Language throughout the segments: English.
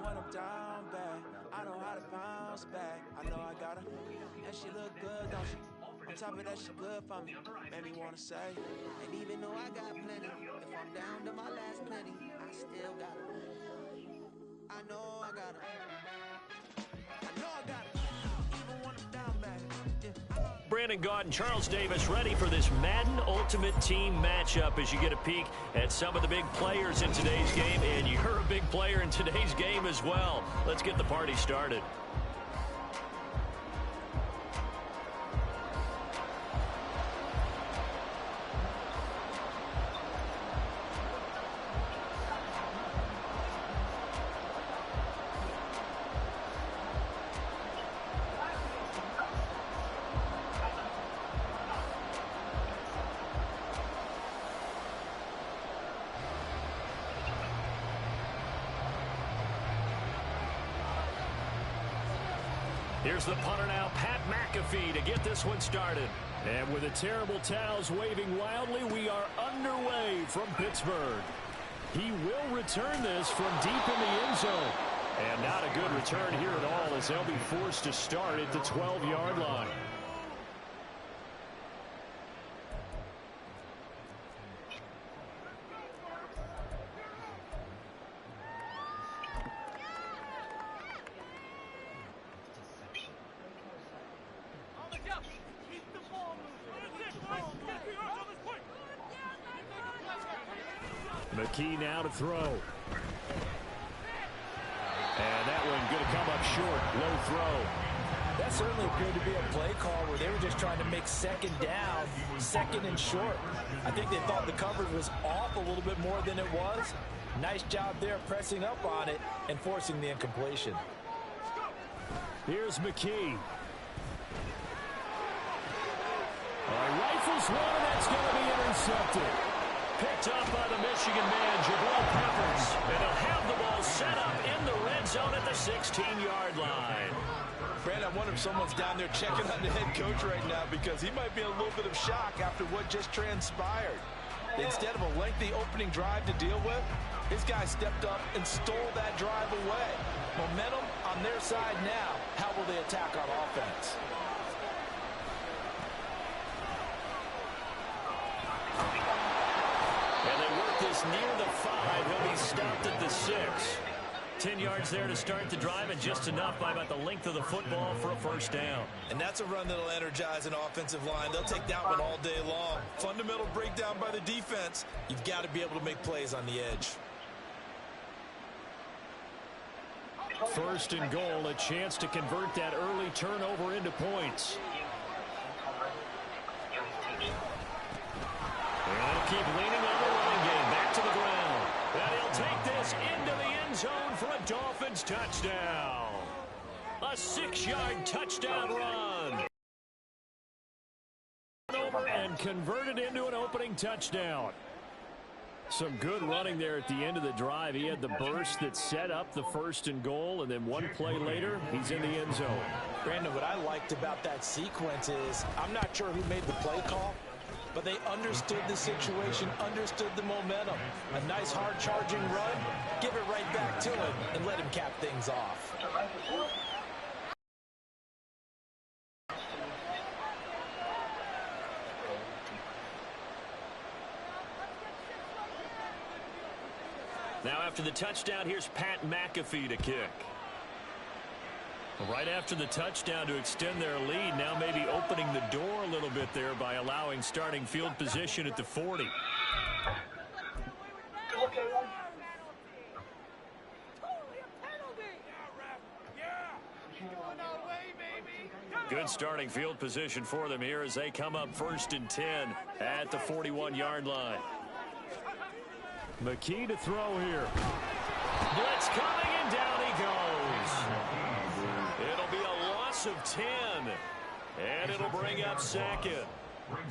when I'm down bad. I know how to bounce back. I know I got her, and she look good, don't she? On top of that, she good for me. Made me wanna say, and even though I got plenty, if I'm down to my last penny, I still got her. I know I got her. I know I got her. Even when I'm down bad. Brandon Gaud and Charles Davis ready for this Madden Ultimate Team matchup as you get a peek at some of the big players in today's game, and you're a big player in today's game as well. Let's get the party started. Here's the punter now, Pat McAfee, to get this one started. And with the terrible towels waving wildly, we are underway from Pittsburgh. He will return this from deep in the end zone. And not a good return here at all, as they'll be forced to start at the 12-yard line. McKee now to throw. And that one going to come up short. Low throw. That certainly appeared to be a play call where they were just trying to make second down, second and short. I think they thought the coverage was off a little bit more than it was. Nice job there pressing up on it and forcing the incompletion. Here's McKee. Rifles one, and that's going to be intercepted. Picked up by the Michigan man, Jabril Peppers. And they'll have the ball set up in the red zone at the 16-yard line. Brandon, I wonder if someone's down there checking on the head coach right now, because he might be in a little bit of shock after what just transpired. Instead of a lengthy opening drive to deal with, his guy stepped up and stole that drive away. Momentum on their side now. How will they attack on offense? Near the 5, he'll be stopped at the 6. 10 yards there to start the drive, and just enough by about the length of the football for a first down. And that's a run that'll energize an offensive line. They'll take that one all day long. Fundamental breakdown by the defense. You've got to be able to make plays on the edge. First and goal, a chance to convert that early turnover into points. And they'll keep leaning on the running game. Back to the ground. And he'll take this into the end zone for a Dolphins touchdown. A 6-yard touchdown run. Over and converted into an opening touchdown. Some good running there at the end of the drive. He had the burst that set up the first and goal, and then one play later, he's in the end zone. Brandon, what I liked about that sequence is, I'm not sure who made the play call, but they understood the situation, understood the momentum. A nice hard charging run, give it right back to him and let him cap things off. Now after the touchdown, here's Pat McAfee to kick. Right after the touchdown to extend their lead, now maybe opening the door a little bit there by allowing starting field position at the 40. Good starting field position for them here as they come up 1st and 10 at the 41-yard line. McKee to throw here. Blitz coming, and down he goes. It'll be a loss of 10, and it'll bring up 2nd.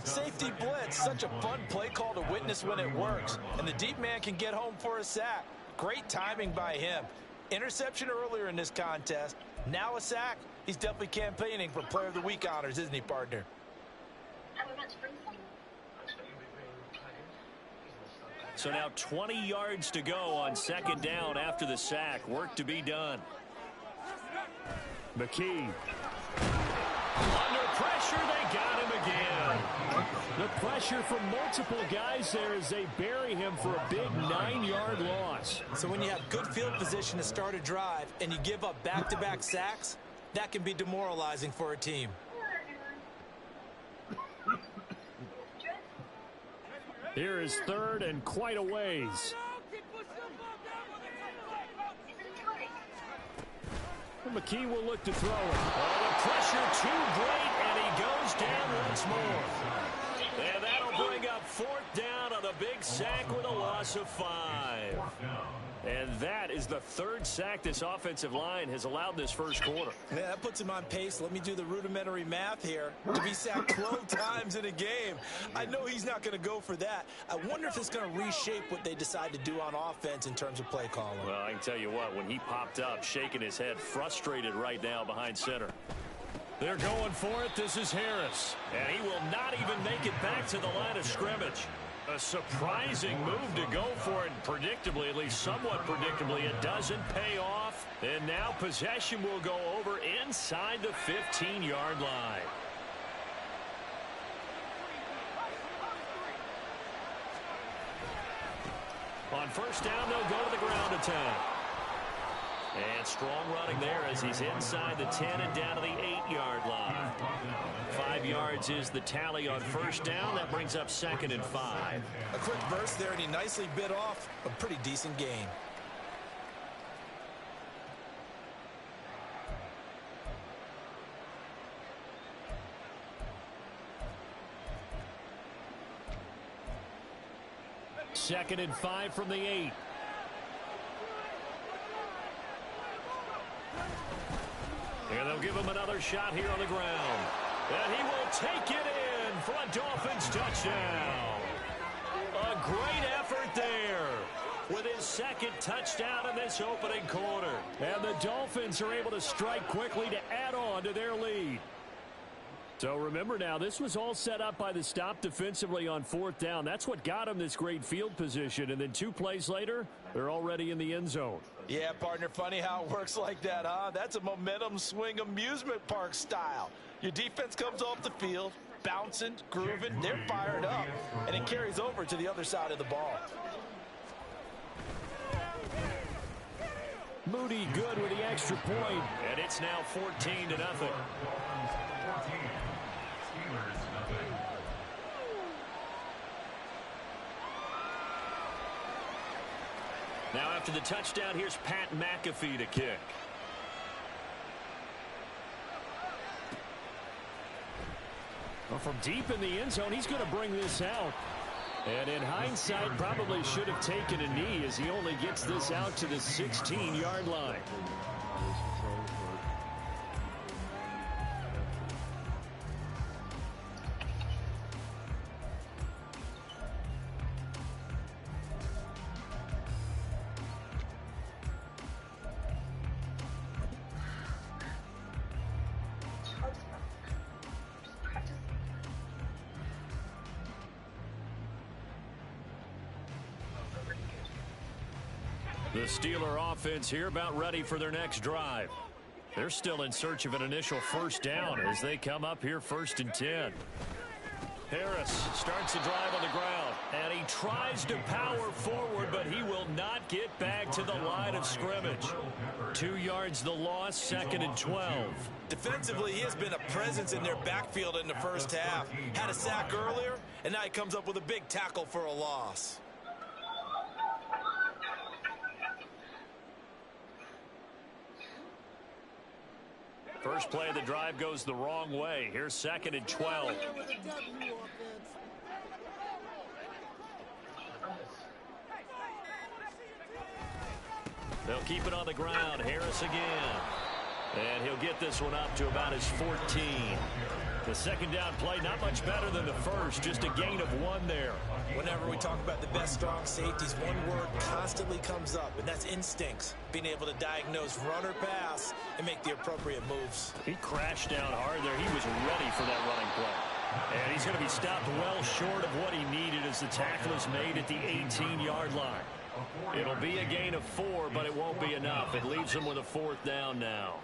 Safety blitz, such a fun play call to witness when it works. And the deep man can get home for a sack. Great timing by him. Interception earlier in this contest. Now a sack. He's definitely campaigning for Player of the Week honors, isn't he, partner? So now 20 yards to go on second down after the sack. Work to be done. McKee. Under pressure, they got him again. The pressure from multiple guys there as they bury him for a big 9-yard loss. So when you have good field position to start a drive and you give up back-to-back sacks, that can be demoralizing for a team. Here is third and quite a ways. McKee will look to throw it. Oh, the pressure too great, and he goes down once more. And that'll bring up fourth down on a big sack with a loss of 5. And that is the third sack this offensive line has allowed this first quarter. Yeah, that puts him on pace. Let me do the rudimentary math here. To be sacked 12 times in a game. I know he's not going to go for that. I wonder if it's going to reshape what they decide to do on offense in terms of play calling. Well, I can tell you what, when he popped up, shaking his head, frustrated right now behind center. They're going for it. This is Harris. And he will not even make it back to the line of scrimmage. A surprising move to go for it. Predictably, at least somewhat predictably, it doesn't pay off. And now possession will go over inside the 15-yard line. On first down, they'll go to the ground attack. And strong running there as he's inside the 10 and down to the 8-yard line. 5 yards is the tally on first down. That brings up second and 5. A quick burst there, and he nicely bit off a pretty decent gain. Second and 5 from the 8. And they'll give him another shot here on the ground. And he will take it in for a Dolphins touchdown. A great effort there with his second touchdown in this opening quarter. And the Dolphins are able to strike quickly to add on to their lead. So remember now, this was all set up by the stop defensively on fourth down. That's what got him this great field position. And then 2 plays later, they're already in the end zone. Yeah, partner, funny how it works like that, huh? That's a momentum swing amusement park style. Your defense comes off the field, bouncing, grooving, they're fired up, and it carries over to the other side of the ball. Moody good with the extra point, and it's now 14-0. Now after the touchdown, here's Pat McAfee to kick. Well, from deep in the end zone, he's going to bring this out. And in hindsight, probably should have taken a knee as he only gets this out to the 16-yard line. The Steeler offense here about ready for their next drive. They're still in search of an initial first down as they come up here 1st and 10. Harris starts the drive on the ground, and he tries to power forward, but he will not get back to the line of scrimmage. 2 yards the loss, 2nd and 12. Defensively, he has been a presence in their backfield in the first half. Had a sack earlier, and now he comes up with a big tackle for a loss. First play of the drive goes the wrong way. Here's 2nd and 12. They'll keep it on the ground. Harris again. And he'll get this one up to about his 14. The second down play, not much better than the first. Just a gain of 1 there. Whenever we talk about the best strong safeties, one word constantly comes up, and that's instincts. Being able to diagnose run or pass and make the appropriate moves. He crashed down hard there. He was ready for that running play. And he's going to be stopped well short of what he needed as the tackle is made at the 18-yard line. It'll be a gain of 4, but it won't be enough. It leaves him with a 4th down now.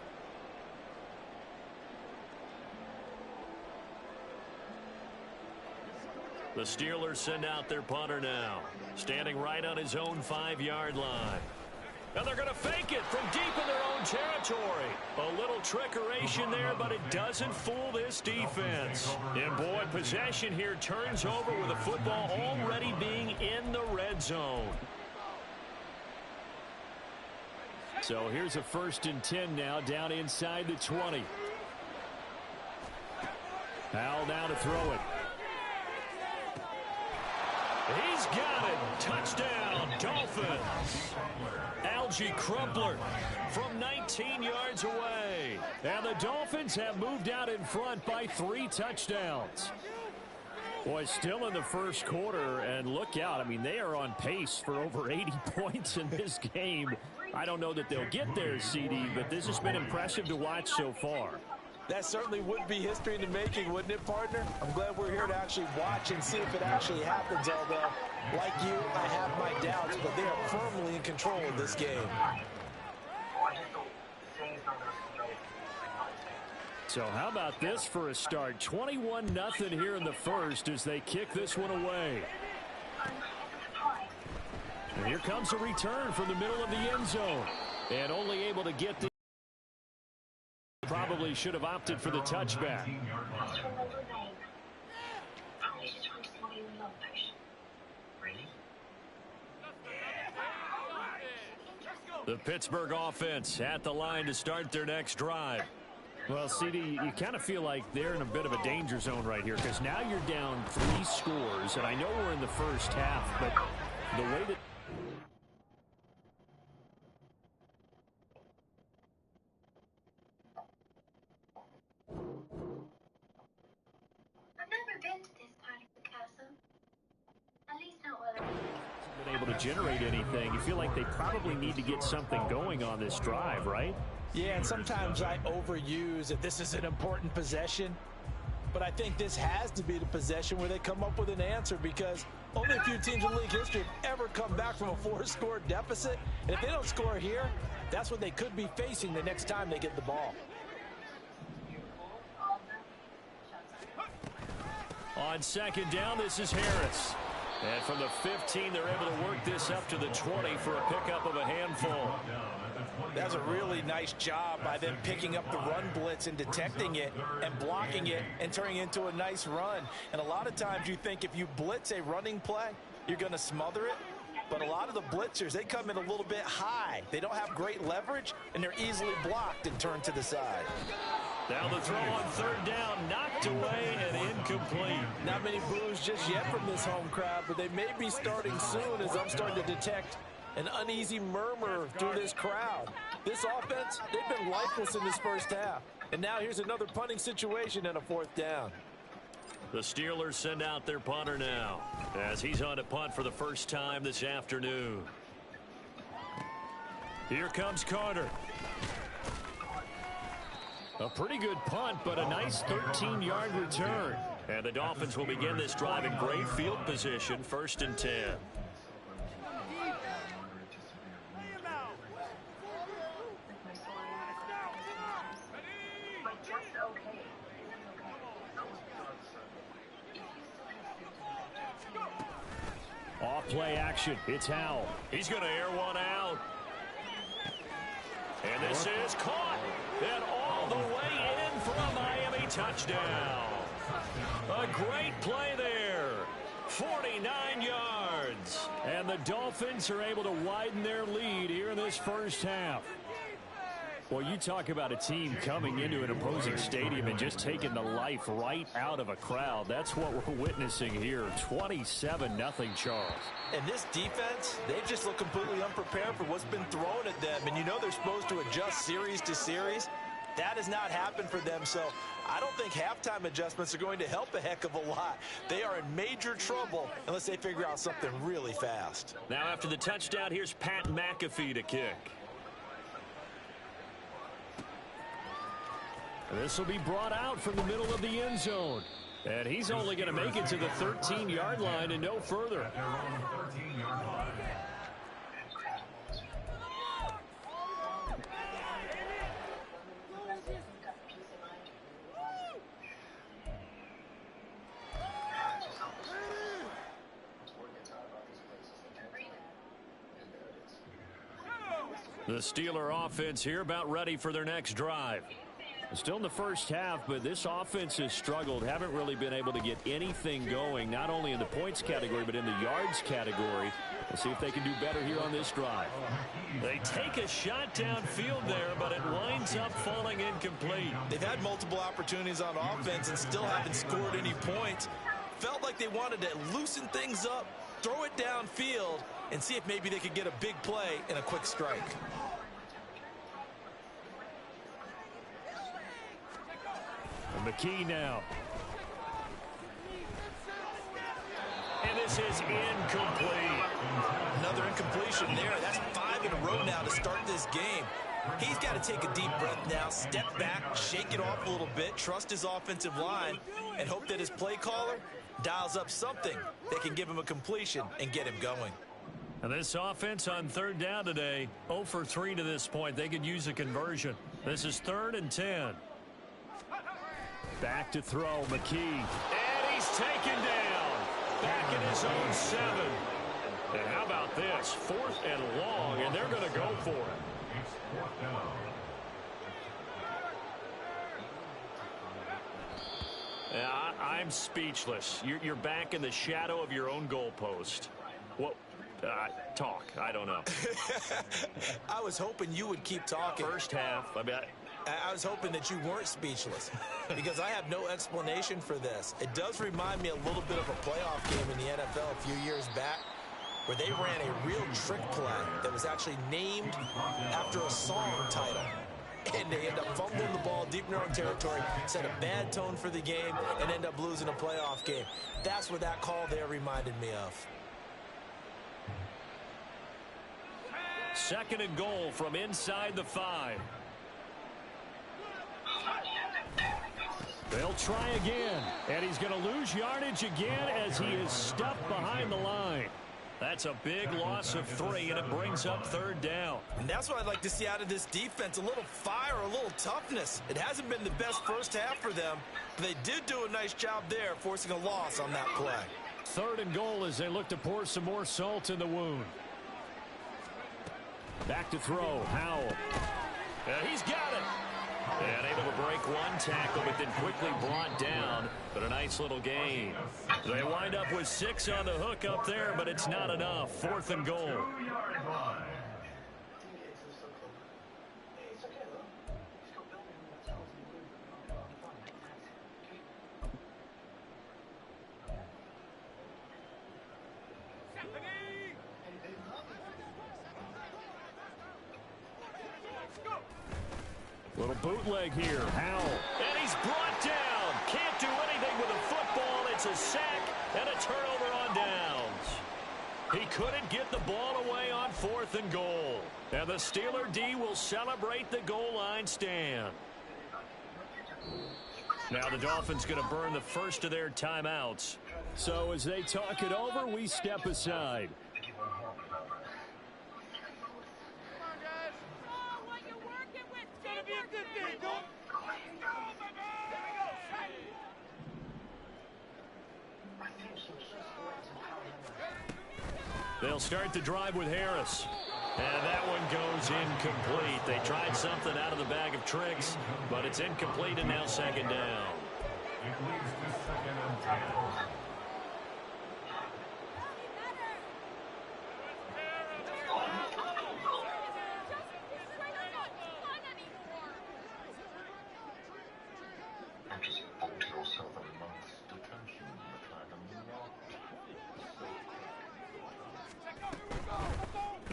The Steelers send out their punter now, standing right on his own 5-yard line. And they're going to fake it from deep in their own territory. A little trickeration there, but it doesn't fool this defense. And boy, possession here turns over with the football already being in the red zone. So here's a 1st and 10 now, down inside the 20. Howell now to throw it. He's got it. Touchdown, Dolphins. Algie Crumpler from 19 yards away. And the Dolphins have moved out in front by 3 touchdowns. Boy, still in the first quarter, and look out. I mean, they are on pace for over 80 points in this game. I don't know that they'll get there, CD, but this has been impressive to watch so far. That certainly would be history in the making, wouldn't it, partner? I'm glad we're here to actually watch and see if it actually happens, although, like you, I have my doubts, but they are firmly in control of this game. So how about this for a start? 21-0 here in the first as they kick this one away. And here comes a return from the middle of the end zone. And only able to get the... Probably should have opted for the touchback. The Pittsburgh offense at the line to start their next drive. Well, CD, you kind of feel like they're in a bit of a danger zone right here because now you're down 3 scores, and I know we're in the first half, but the way that... Been able to generate anything. You feel like they probably need to get something going on this drive, right? Yeah, and sometimes I overuse that this is an important possession, but I think this has to be the possession where they come up with an answer because only a few teams in league history have ever come back from a 4-score deficit, and if they don't score here, that's what they could be facing the next time they get the ball. On 2nd down, this is Harris. And from the 15, they're able to work this up to the 20 for a pickup of a handful. That's a really nice job by them picking up the run blitz and detecting it and blocking it and turning it into a nice run. And a lot of times you think if you blitz a running play, you're going to smother it. But a lot of the blitzers, they come in a little bit high. They don't have great leverage, and they're easily blocked and turned to the side. Now the throw on 3rd down, knocked away and incomplete. Not many boos just yet from this home crowd, but they may be starting soon as I'm starting to detect an uneasy murmur through this crowd. This offense, they've been lifeless in this first half. And now here's another punting situation and a 4th down. The Steelers send out their punter now as he's on to punt for the first time this afternoon. Here comes Carter. A pretty good punt, but a nice 13-yard return. And the Dolphins will begin this drive in great field position, 1st and 10. Off play action. It's Howell. He's going to air one out. And this is caught. And all the way in for a Miami touchdown. A great play there. 49 yards. And the Dolphins are able to widen their lead here in this first half. Well, you talk about a team coming into an opposing stadium and just taking the life right out of a crowd. That's what we're witnessing here. 27-0, Charles. And this defense, they've just looked completely unprepared for what's been thrown at them. And you know they're supposed to adjust series to series. That has not happened for them. So I don't think halftime adjustments are going to help a heck of a lot. They are in major trouble unless they figure out something really fast. Now after the touchdown, here's Pat McAfee to kick. This will be brought out from the middle of the end zone. And he's only going to make it to the 13-yard line and no further. The Steeler offense here about ready for their next drive. Still in the first half, but this offense has struggled. Haven't really been able to get anything going, not only in the points category, but in the yards category. We'll see if they can do better here on this drive. They take a shot downfield there, but it winds up falling incomplete. They've had multiple opportunities on offense and still haven't scored any points. Felt like they wanted to loosen things up, throw it downfield, and see if maybe they could get a big play and a quick strike. McKee now. And this is incomplete. Another incompletion there. That's 5 in a row now to start this game. He's got to take a deep breath now, step back, shake it off a little bit, trust his offensive line, and hope that his play caller dials up something that can give him a completion and get him going. And this offense on third down today, 0 for 3 to this point. They could use a conversion. This is 3rd and 10. Back to throw, McKee. And he's taken down. Back in his own 7. And how about this? 4th and long, and they're going to go for it. I'm speechless. You're back in the shadow of your own goalpost. What? Talk. I don't know. I was hoping you would keep talking. First half, I was hoping that you weren't speechless because I have no explanation for this. It does remind me a little bit of a playoff game in the NFL a few years back where they ran a real trick play that was actually named after a song title. And they end up fumbling the ball deep in their own territory, set a bad tone for the game, and end up losing a playoff game. That's what that call there reminded me of. 2nd and goal from inside the 5. They'll try again, and he's going to lose yardage again as he is stuffed behind the line. That's a big loss of 3, and it brings up 3rd down. And that's what I'd like to see out of this defense, a little fire, a little toughness. It hasn't been the best first half for them, but they did do a nice job there, forcing a loss on that play. 3rd and goal as they look to pour some more salt in the wound. Back to throw, Howell. And he's got it. And able to break one tackle, but then quickly brought down. But a nice little gain. They wind up with 6 on the hook up there, but it's not enough. 4th and goal. Little bootleg here. Howell. And he's brought down. Can't do anything with a football. It's a sack and a turnover on downs. He couldn't get the ball away on 4th and goal. And the Steeler D will celebrate the goal line stand. Now the Dolphins going to burn the first of their timeouts. So as they talk it over, we step aside. They'll start the drive with Harris. And that one goes incomplete. They tried something out of the bag of tricks, but it's incomplete and now 2nd down. It leads to 2nd and 10.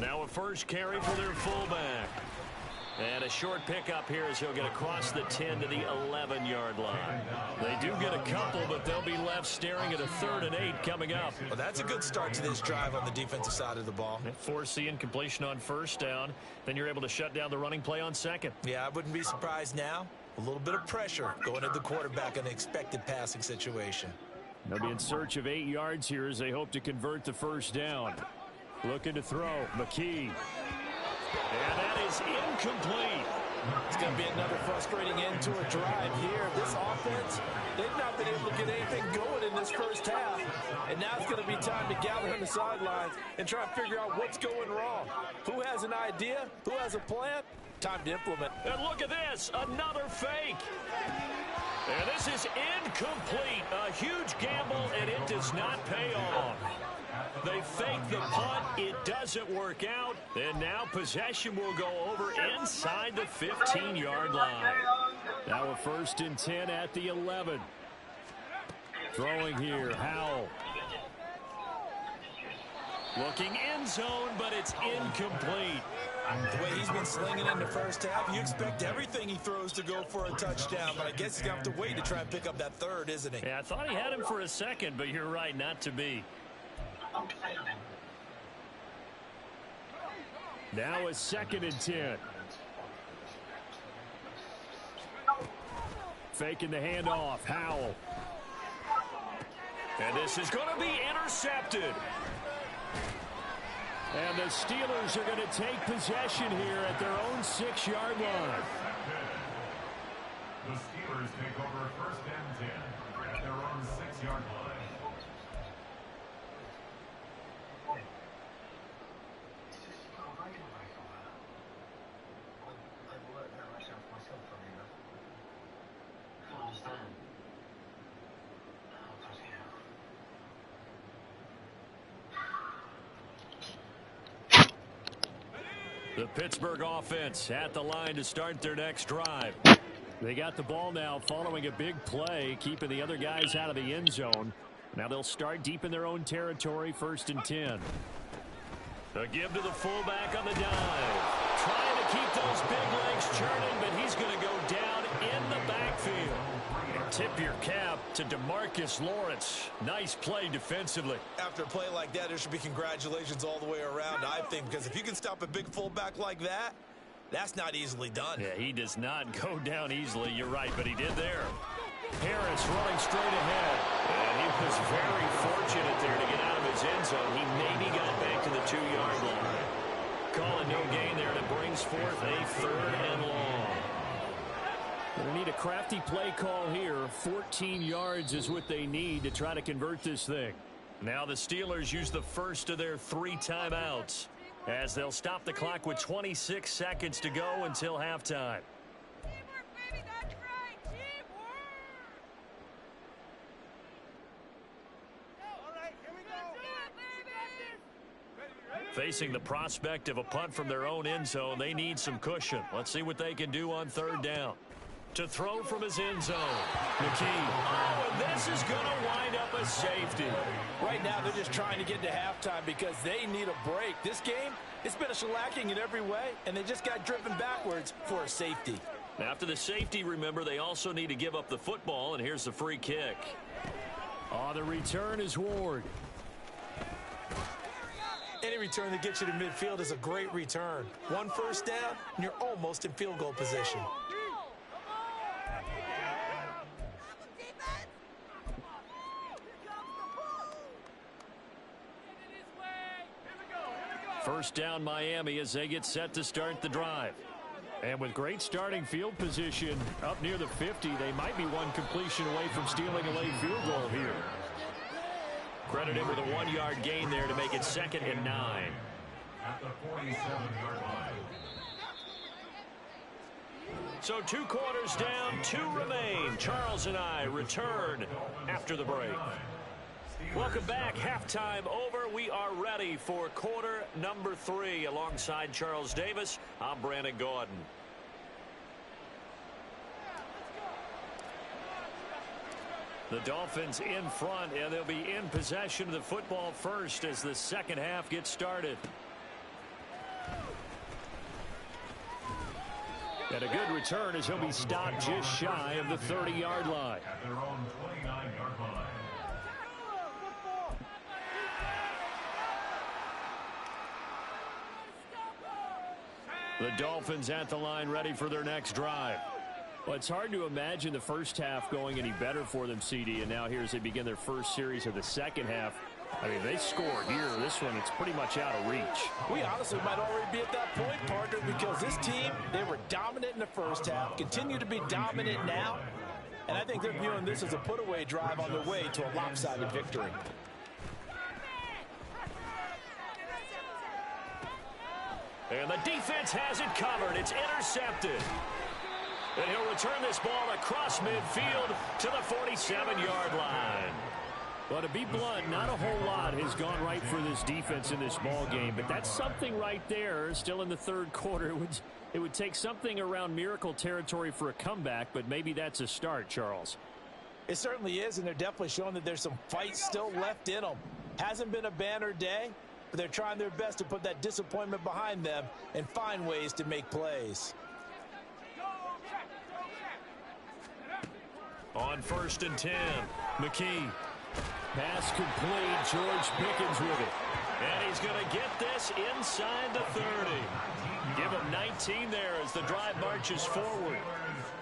Now a first carry for their fullback. And a short pickup here as he'll get across the 10 to the 11-yard line. They do get a couple, but they'll be left staring at a 3rd and 8 coming up. Well, that's a good start to this drive on the defensive side of the ball. Force the incompletion on 1st down. Then you're able to shut down the running play on 2nd. Yeah, I wouldn't be surprised now A little bit of pressure going at the quarterback in an expected passing situation. They'll be in search of 8 yards here as they hope to convert the first down. Looking to throw. McKee. And that is incomplete. It's going to be another frustrating end to a drive here. This offense, they've not been able to get anything going in this first half. And now it's going to be time to gather on the sidelines and try and figure out what's going wrong. Who has an idea? Who has a plan? Time to implement. And look at this. Another fake. And this is incomplete. A huge gamble, and it does not pay off. They fake the punt. It doesn't work out. And now possession will go over inside the 15-yard line. Now a 1st and 10 at the 11. Throwing here, Howell. Looking end zone, but it's incomplete. The way he's been slinging in the first half, you expect everything he throws to go for a touchdown, but I guess he's going to have to wait to try and pick up that third, isn't he? Yeah, I thought he had him for a second, but you're right, not to be. Now a 2nd and 10. Faking the handoff, Howell. And this is going to be intercepted. And the Steelers are going to take possession here at their own 6-yard line. The Steelers take over 1st and 10 at their own 6-yard line. The Pittsburgh offense at the line to start their next drive. They got the ball now following a big play, keeping the other guys out of the end zone. Now they'll start deep in their own territory, 1st and 10. A give to the fullback on the dive. Trying to keep those big legs churning, but he's going to go down in the backfield. And tip your cap to DeMarcus Lawrence. Nice play defensively. After a play like that, there should be congratulations all the way around, I think, because if you can stop a big fullback like that, that's not easily done. Yeah, he does not go down easily. You're right, but he did there. Harris running straight ahead. And he was very fortunate there to get out of his end zone. He maybe got back to the 2-yard line. Call a no gain there, and it brings forth a 3rd and long. They need a crafty play call here. 14 yards is what they need to try to convert this thing. Now the Steelers use the first of their 3 timeouts as they'll stop the clock with 26 seconds to go until halftime. Facing the prospect of a punt from their own end zone, they need some cushion. Let's see what they can do on 3rd down. To throw from his end zone, McKee. Oh, and this is going to wind up a safety. Right now, they're just trying to get to halftime because they need a break. This game, it's been a shellacking in every way, and they just got driven backwards for a safety. After the safety, remember, they also need to give up the football, and here's the free kick. Oh, the return is Ward. Any return that gets you to midfield is a great return. 1 first down, and you're almost in field goal position. First down Miami as they get set to start the drive. And with great starting field position up near the 50, they might be one completion away from stealing a late field goal here. Credited with a 1-yard gain there to make it 2nd and 9. At the 47-yard line. So 2 quarters down, 2 remain. Charles and I return after the break. Welcome back. Halftime over. We are ready for quarter number 3. Alongside Charles Davis, I'm Brandon Gordon. The Dolphins in front, and they'll be in possession of the football first as the second half gets started. And a good return as he'll be stopped just shy of the 30-yard line. At their own 29-yard line. The Dolphins at the line ready for their next drive. Well, it's hard to imagine the first half going any better for them, CD, and now here as they begin their first series of the second half. I mean, they score here. This one, it's pretty much out of reach. We honestly might already be at that point, partner, because this team, they were dominant in the first half, continue to be dominant now, and I think they're viewing this as a put-away drive on their way to a lopsided victory. And the defense has it covered. It's intercepted. And he'll return this ball across midfield to the 47-yard line. Well, to be blunt, not a whole lot has gone right for this defense in this ball game, but that's something right there. Still in the third quarter, it would take something around miracle territory for a comeback, but maybe that's a start, Charles. It certainly is, and they're definitely showing that there's some fight still left in them. Hasn't been a banner day, but they're trying their best to put that disappointment behind them and find ways to make plays. On 1st and 10, McKee. Pass complete. George Pickens with it. And he's going to get this inside the 30. Give him 19 there as the drive marches forward.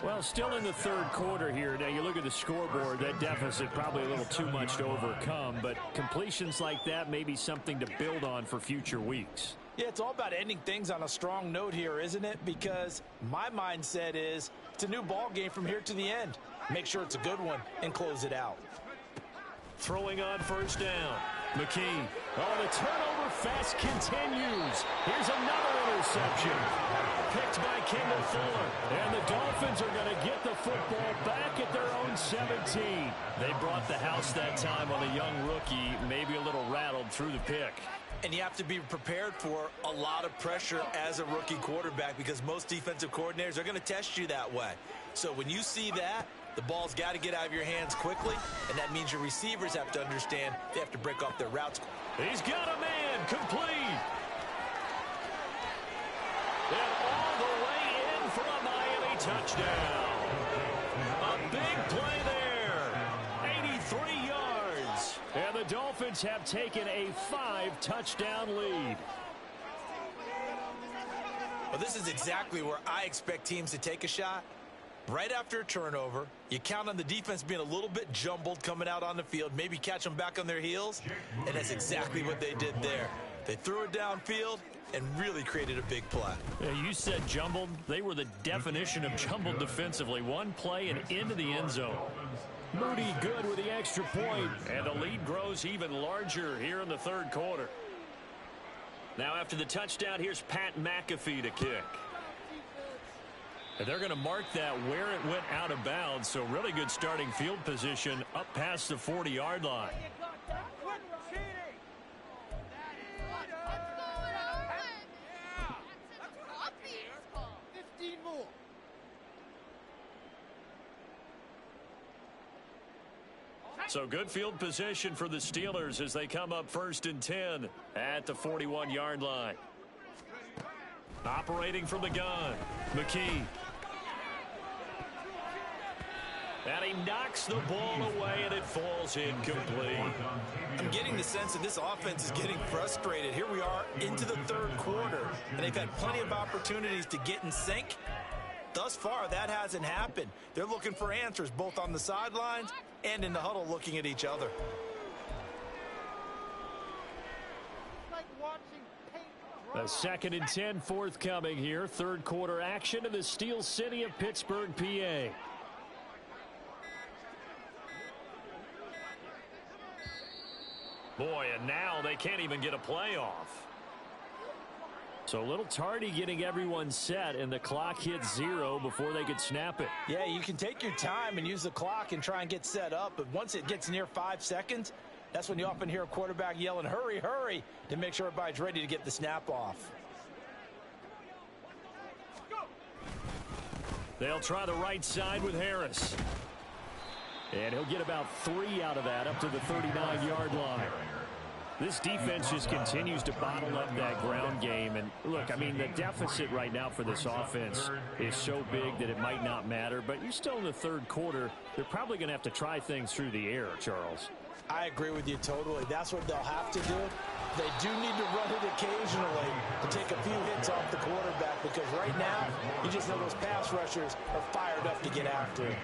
Well, still in the third quarter here. Now, you look at the scoreboard, that deficit probably a little too much to overcome, but completions like that may be something to build on for future weeks. Yeah, it's all about ending things on a strong note here, isn't it? Because my mindset is it's a new ball game from here to the end. Make sure it's a good one and close it out. Throwing on 1st down. McKee. Oh, the turnover fest continues. Here's another interception. Picked by Kendall Fuller. And the Dolphins are going to get the football back at their own 17. They brought the house that time on a young rookie, maybe a little rattled through the pick. And you have to be prepared for a lot of pressure as a rookie quarterback because most defensive coordinators are going to test you that way. So when you see that, the ball's got to get out of your hands quickly, and that means your receivers have to understand they have to break off their routes. He's got a man complete. And all the way in for a Miami touchdown. A big play there. 83 yards. And the Dolphins have taken a 5-touchdown lead. Well, this is exactly where I expect teams to take a shot. Right after a turnover, you count on the defense being a little bit jumbled coming out on the field, maybe catch them back on their heels, and that's exactly what they did there. They threw it downfield and really created a big play. Yeah, you said jumbled. They were the definition of jumbled defensively. One play and into the end zone. Moody good with the extra point, and the lead grows even larger here in the third quarter. Now after the touchdown, here's Pat McAfee to kick. And they're going to mark that where it went out of bounds, so really good starting field position up past the 40-yard line. So good field position for the Steelers as they come up 1st and 10 at the 41-yard line. Operating from the gun, McKee. And he knocks the ball away, and it falls incomplete. I'm getting the sense that this offense is getting frustrated. Here we are into the third quarter, and they've had plenty of opportunities to get in sync. Thus far, that hasn't happened. They're looking for answers both on the sidelines and in the huddle looking at each other. A 2nd and 10 forthcoming here. Third quarter action in the Steel City of Pittsburgh, PA. Boy, and now they can't even get a playoff. So a little tardy getting everyone set, and the clock hits 0 before they could snap it. Yeah, you can take your time and use the clock and try and get set up, but once it gets near 5 seconds, that's when you often hear a quarterback yelling, hurry, hurry, to make sure everybody's ready to get the snap off. They'll try the right side with Harris. And he'll get about 3 out of that up to the 39-yard line. This defense just continues to bottle up that ground game. And look, I mean, the deficit right now for this offense is so big that it might not matter. But you're still in the third quarter. They're probably going to have to try things through the air, Charles. I agree with you totally. That's what they'll have to do. They do need to run it occasionally to take a few hits off the quarterback, because right now, you just know those pass rushers are fired up to get after it.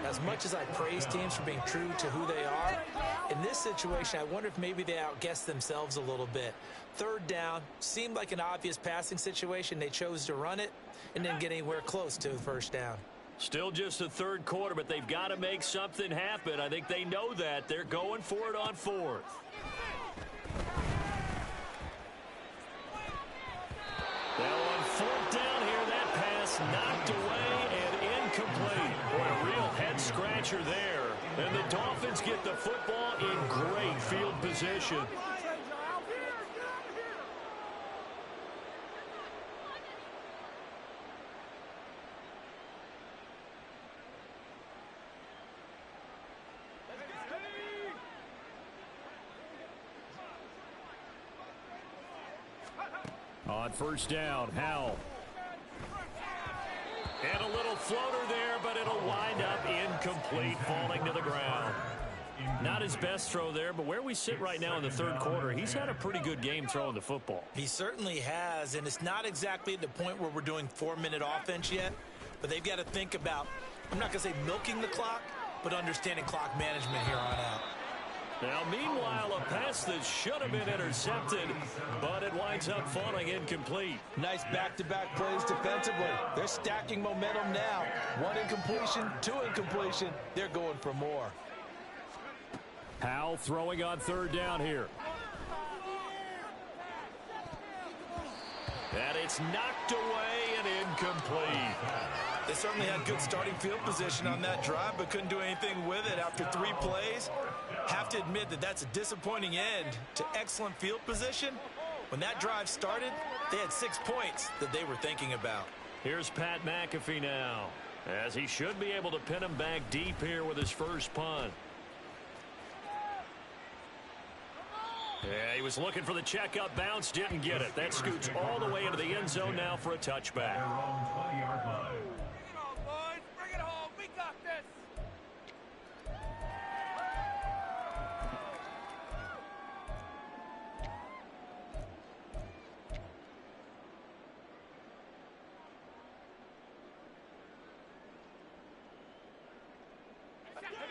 As much as I praise teams for being true to who they are, in this situation, I wonder if maybe they outguessed themselves a little bit. Third down seemed like an obvious passing situation. They chose to run it and didn't get anywhere close to the first down. Still just the third quarter, but they've got to make something happen. I think they know that. They're going for it on fourth. That one flipped down here. That pass knocked away and incomplete. Boy, a real head-scratcher there. And the Dolphins get the football in great field position. On first down, Howell. And a little floater there, but it'll wind up incomplete, falling to the ground. Not his best throw there, but where we sit right now in the third quarter, he's had a pretty good game throwing the football. He certainly has, and it's not exactly at the point where we're doing 4-minute offense yet, but they've got to think about, I'm not going to say milking the clock, but understanding clock management here on out. Now, meanwhile, a pass that should have been intercepted, but it winds up falling incomplete. Nice back-to-back plays defensively. They're stacking momentum now. 1 incompletion, 2 incompletion. They're going for more. Howell throwing on third down here. And it's knocked away and incomplete. They certainly had good starting field position on that drive, but couldn't do anything with it after 3 plays. Have to admit that that's a disappointing end to excellent field position. When that drive started, they had 6 points that they were thinking about. Here's Pat McAfee now, as he should be able to pin him back deep here with his first punt. Yeah, he was looking for the checkup bounce, didn't get it. That scoots all the way into the end zone now for a touchback.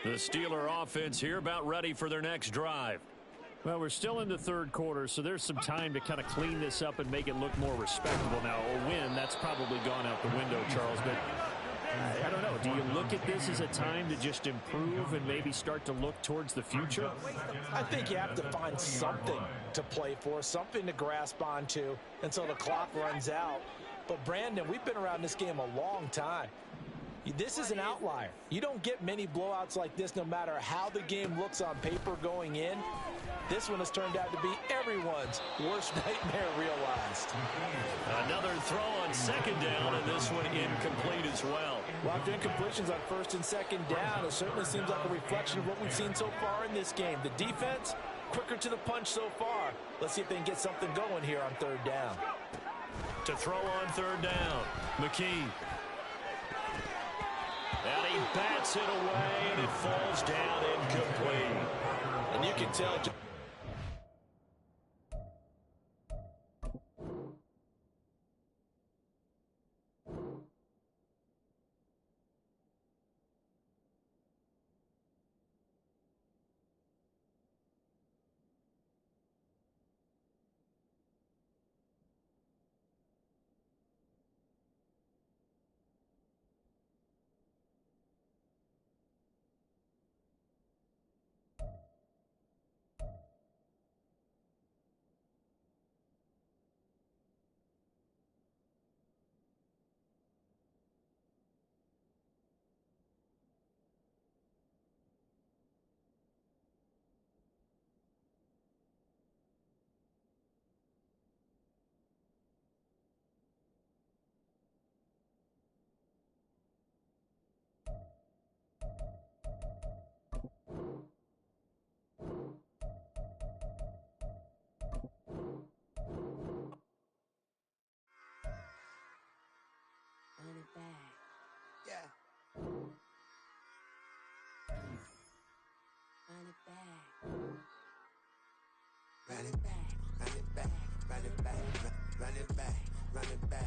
The Steeler offense here about ready for their next drive. Well, we're still in the third quarter, so there's some time to kind of clean this up and make it look more respectable. Now, a win, that's probably gone out the window, Charles, but I don't know. Do you look at this as a time to just improve and maybe start to look towards the future? I think you have to find something to play for, something to grasp onto until the clock runs out. But, Brandon, we've been around this game a long time. This is an outlier. You don't get many blowouts like this no matter how the game looks on paper going in. This one has turned out to be everyone's worst nightmare realized. Another throw on second down, and this one incomplete as well. Well, after incompletions on first and second down, it certainly seems like a reflection of what we've seen so far in this game. The defense, quicker to the punch so far. Let's see if they can get something going here on third down. To throw on third down, McKee. And he bats it away, and it falls down incomplete. And you can tell... Run it back. run it back, run it back, run it back.